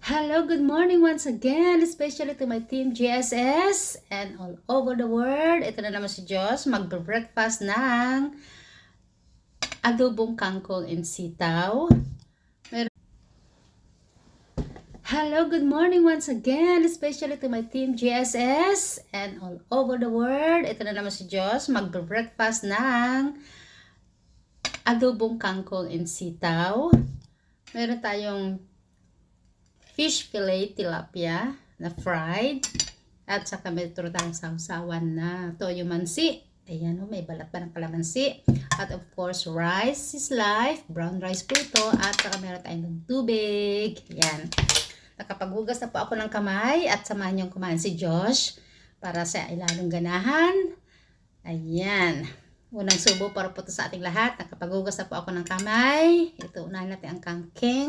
Hello, good morning once again, especially to my team GSS and all over the world. Ito na naman si Josh, magbe-breakfast ng adobong kangkong and sitaw. Hello, good morning once again, especially to my team GSS and all over the world. Ito na naman si Josh, magbe-breakfast ng adobong kangkong and sitaw. Meron tayong fish fillet tilapia na fried. At saka may tayong sausawan na toyo mansi. Ayan o, may balat pa ng kalamansi. At of course, rice is life. Brown rice po ito. At saka meron tayong tubig. Ayan. Nakapaghugas na po ako ng kamay. At samahan niyong kumain si Josh para sa ilalong ganahan. Ayan. Unang subo para po ito sa ating lahat. Nakapaghugas na po ako ng kamay. Ito, unahin natin ang kangking.